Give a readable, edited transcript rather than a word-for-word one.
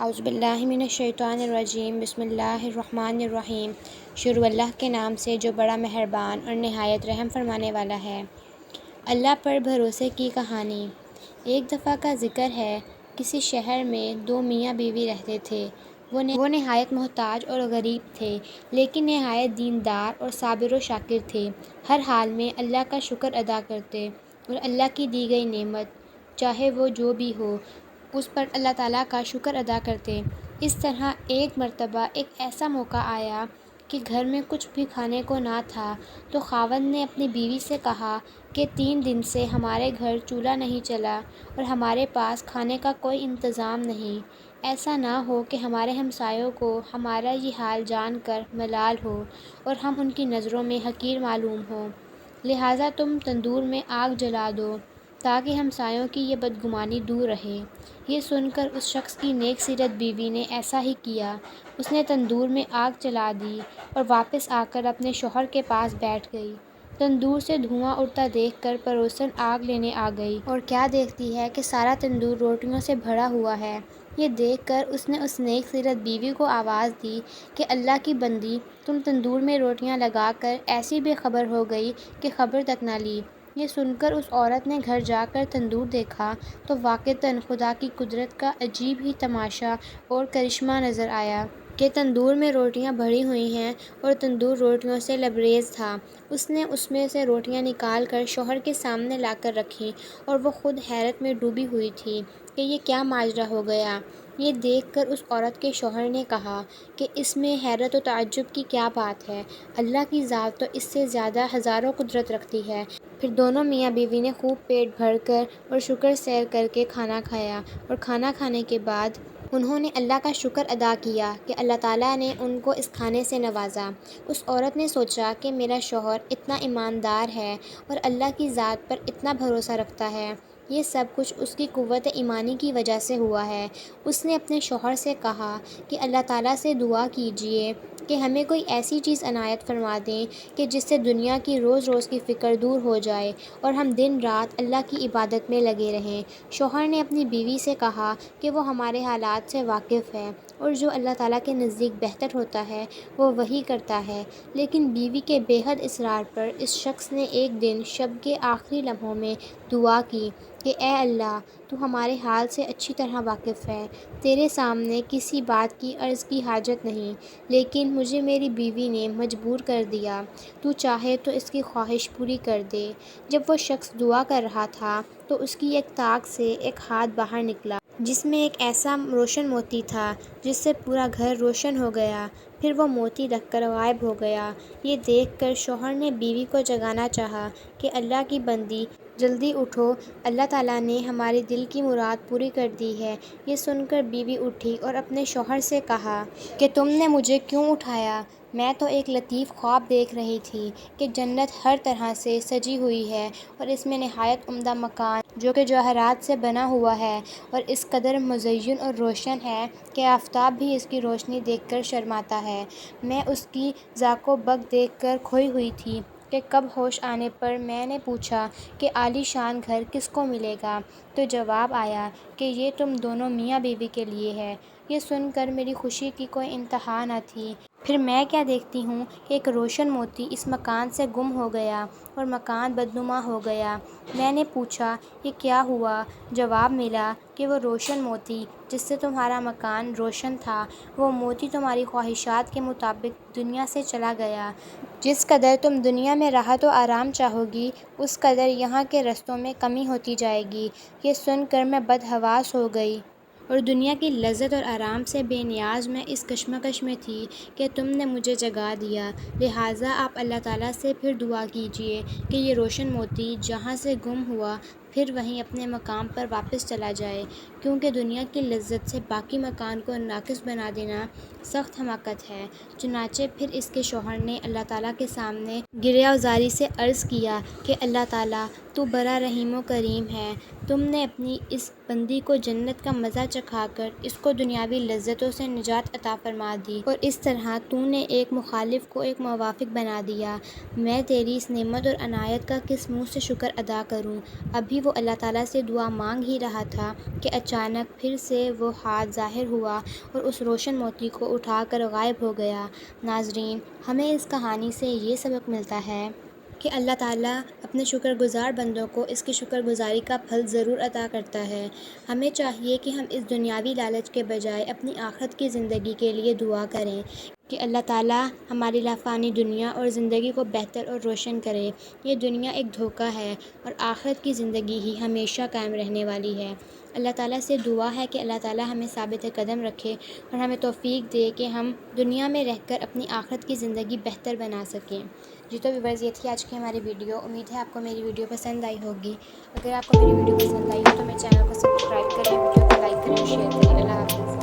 اعوذ باللہ من الشیطان الرجیم، بسم اللہ الرحمن الرحیم۔ شروع اللہ کے نام سے جو بڑا مہربان اور نہایت رحم فرمانے والا ہے۔ اللہ پر بھروسے کی کہانی۔ ایک دفعہ کا ذکر ہے، کسی شہر میں دو میاں بیوی رہتے تھے۔ وہ نہایت محتاج اور غریب تھے، لیکن نہایت دیندار اور صابر و شاکر تھے۔ ہر حال میں اللہ کا شکر ادا کرتے اور اللہ کی دی گئی نعمت، چاہے وہ جو بھی ہو، اس پر اللہ تعالیٰ کا شکر ادا کرتے۔ اس طرح ایک مرتبہ ایک ایسا موقع آیا کہ گھر میں کچھ بھی کھانے کو نہ تھا، تو خاوند نے اپنی بیوی سے کہا کہ 3 دن سے ہمارے گھر چولہا نہیں چلا اور ہمارے پاس کھانے کا کوئی انتظام نہیں۔ ایسا نہ ہو کہ ہمارے ہمسایوں کو ہمارا یہ حال جان کر ملال ہو اور ہم ان کی نظروں میں حقیر معلوم ہوں، لہٰذا تم تندور میں آگ جلا دو تاکہ ہمسایوں کی یہ بدگمانی دور رہے۔ یہ سن کر اس شخص کی نیک سیرت بیوی نے ایسا ہی کیا۔ اس نے تندور میں آگ جلا دی اور واپس آ کر اپنے شوہر کے پاس بیٹھ گئی۔ تندور سے دھواں اڑتا دیکھ کر پڑوسن آگ لینے آ گئی اور کیا دیکھتی ہے کہ سارا تندور روٹیوں سے بھرا ہوا ہے۔ یہ دیکھ کر اس نے اس نیک سیرت بیوی کو آواز دی کہ اللہ کی بندی، تم تندور میں روٹیاں لگا کر ایسی بے خبر ہو گئی کہ خبر تک نہ لی۔ یہ سن کر اس عورت نے گھر جا کر تندور دیکھا تو واقعتاً خدا کی قدرت کا عجیب ہی تماشا اور کرشمہ نظر آیا کہ تندور میں روٹیاں بھری ہوئی ہیں اور تندور روٹیوں سے لبریز تھا۔ اس نے اس میں سے روٹیاں نکال کر شوہر کے سامنے لا کر رکھیں اور وہ خود حیرت میں ڈوبی ہوئی تھی کہ یہ کیا ماجرا ہو گیا۔ یہ دیکھ کر اس عورت کے شوہر نے کہا کہ اس میں حیرت و تعجب کی کیا بات ہے، اللہ کی ذات تو اس سے زیادہ ہزاروں قدرت رکھتی ہے۔ پھر دونوں میاں بیوی نے خوب پیٹ بھر کر اور شکر سیر کر کے کھانا کھایا اور کھانا کھانے کے بعد انہوں نے اللہ کا شکر ادا کیا کہ اللہ تعالیٰ نے ان کو اس کھانے سے نوازا۔ اس عورت نے سوچا کہ میرا شوہر اتنا ایماندار ہے اور اللہ کی ذات پر اتنا بھروسہ رکھتا ہے، یہ سب کچھ اس کی قوت ایمانی کی وجہ سے ہوا ہے۔ اس نے اپنے شوہر سے کہا کہ اللہ تعالیٰ سے دعا کیجیے کہ ہمیں کوئی ایسی چیز عنایت فرما دیں کہ جس سے دنیا کی روز روز کی فکر دور ہو جائے اور ہم دن رات اللہ کی عبادت میں لگے رہیں۔ شوہر نے اپنی بیوی سے کہا کہ وہ ہمارے حالات سے واقف ہے اور جو اللہ تعالیٰ کے نزدیک بہتر ہوتا ہے وہ وہی کرتا ہے، لیکن بیوی کے بے حد اصرار پر اس شخص نے ایک دن شب کے آخری لمحوں میں دعا کی کہ اے اللہ، تو ہمارے حال سے اچھی طرح واقف ہے، تیرے سامنے کسی بات کی عرض کی حاجت نہیں، لیکن مجھے میری بیوی نے مجبور کر دیا، تو چاہے تو اس کی خواہش پوری کر دے۔ جب وہ شخص دعا کر رہا تھا تو اس کی ایک طاق سے ایک ہاتھ باہر نکلا جس میں ایک ایسا روشن موتی تھا جس سے پورا گھر روشن ہو گیا، پھر وہ موتی رکھ کر غائب ہو گیا۔ یہ دیکھ کر شوہر نے بیوی کو جگانا چاہا کہ اللہ کی بندی، جلدی اٹھو، اللہ تعالیٰ نے ہماری دل کی مراد پوری کر دی ہے۔ یہ سن کر بیوی اٹھی اور اپنے شوہر سے کہا کہ تم نے مجھے کیوں اٹھایا؟ میں تو ایک لطیف خواب دیکھ رہی تھی کہ جنت ہر طرح سے سجی ہوئی ہے اور اس میں نہایت عمدہ مکان جو کہ جواہرات سے بنا ہوا ہے اور اس قدر مزین اور روشن ہے کہ آفتاب بھی اس کی روشنی دیکھ کر شرماتا ہے۔ میں اس کی ذاق و بق دیکھ کر کھوئی ہوئی تھی کہ کب ہوش آنے پر میں نے پوچھا کہ عالی شان گھر کس کو ملے گا، تو جواب آیا کہ یہ تم دونوں میاں بیوی کے لیے ہے۔ یہ سن کر میری خوشی کی کوئی انتہا نہ تھی۔ پھر میں کیا دیکھتی ہوں کہ ایک روشن موتی اس مکان سے گم ہو گیا اور مکان بدنما ہو گیا۔ میں نے پوچھا یہ کیا ہوا؟ جواب ملا کہ وہ روشن موتی جس سے تمہارا مکان روشن تھا، وہ موتی تمہاری خواہشات کے مطابق دنیا سے چلا گیا۔ جس قدر تم دنیا میں راحت و آرام چاہو گی، اس قدر یہاں کے رستوں میں کمی ہوتی جائے گی۔ یہ سن کر میں بدحواس ہو گئی اور دنیا کی لذت اور آرام سے بے نیاز میں اس کشمکش میں تھی کہ تم نے مجھے جگا دیا، لہٰذا آپ اللہ تعالیٰ سے پھر دعا کیجیے کہ یہ روشن موتی جہاں سے گم ہوا پھر وہیں اپنے مقام پر واپس چلا جائے، کیونکہ دنیا کی لذت سے باقی مکان کو ناقص بنا دینا سخت حماقت ہے۔ چنانچہ پھر اس کے شوہر نے اللہ تعالیٰ کے سامنے گریہ زاری سے عرض کیا کہ اللہ تعالیٰ، تو بڑا رحیم و کریم ہے، تم نے اپنی اس بندی کو جنت کا مزہ چکھا کر اس کو دنیاوی لذتوں سے نجات عطا فرما دی اور اس طرح تو نے ایک مخالف کو ایک موافق بنا دیا۔ میں تیری اس نعمت اور عنایت کا کس منہ سے شکر ادا کروں؟ ابھی ابھی وہ اللہ تعالیٰ سے دعا مانگ ہی رہا تھا کہ اچانک پھر سے وہ ہاتھ ظاہر ہوا اور اس روشن موتی کو اٹھا کر غائب ہو گیا۔ ناظرین، ہمیں اس کہانی سے یہ سبق ملتا ہے کہ اللہ تعالیٰ اپنے شکر گزار بندوں کو اس کی شکر گزاری کا پھل ضرور عطا کرتا ہے۔ ہمیں چاہیے کہ ہم اس دنیاوی لالچ کے بجائے اپنی آخرت کی زندگی کے لیے دعا کریں کہ اللہ تعالیٰ ہماری لافانی دنیا اور زندگی کو بہتر اور روشن کرے۔ یہ دنیا ایک دھوکہ ہے اور آخرت کی زندگی ہی ہمیشہ قائم رہنے والی ہے۔ اللہ تعالیٰ سے دعا ہے کہ اللہ تعالیٰ ہمیں ثابت قدم رکھے اور ہمیں توفیق دے کہ ہم دنیا میں رہ کر اپنی آخرت کی زندگی بہتر بنا سکیں۔ جی تو ویورز، یہ تھی آج کی ہماری ویڈیو۔ امید ہے آپ کو میری ویڈیو پسند آئی ہوگی۔ اگر آپ کو میری ویڈیو پسند آئی ہو تو میرے چینل کو سبسکرائب کریں، ویڈیو کو لائک کریں اور شیئر کریں۔ اللہ حافظ۔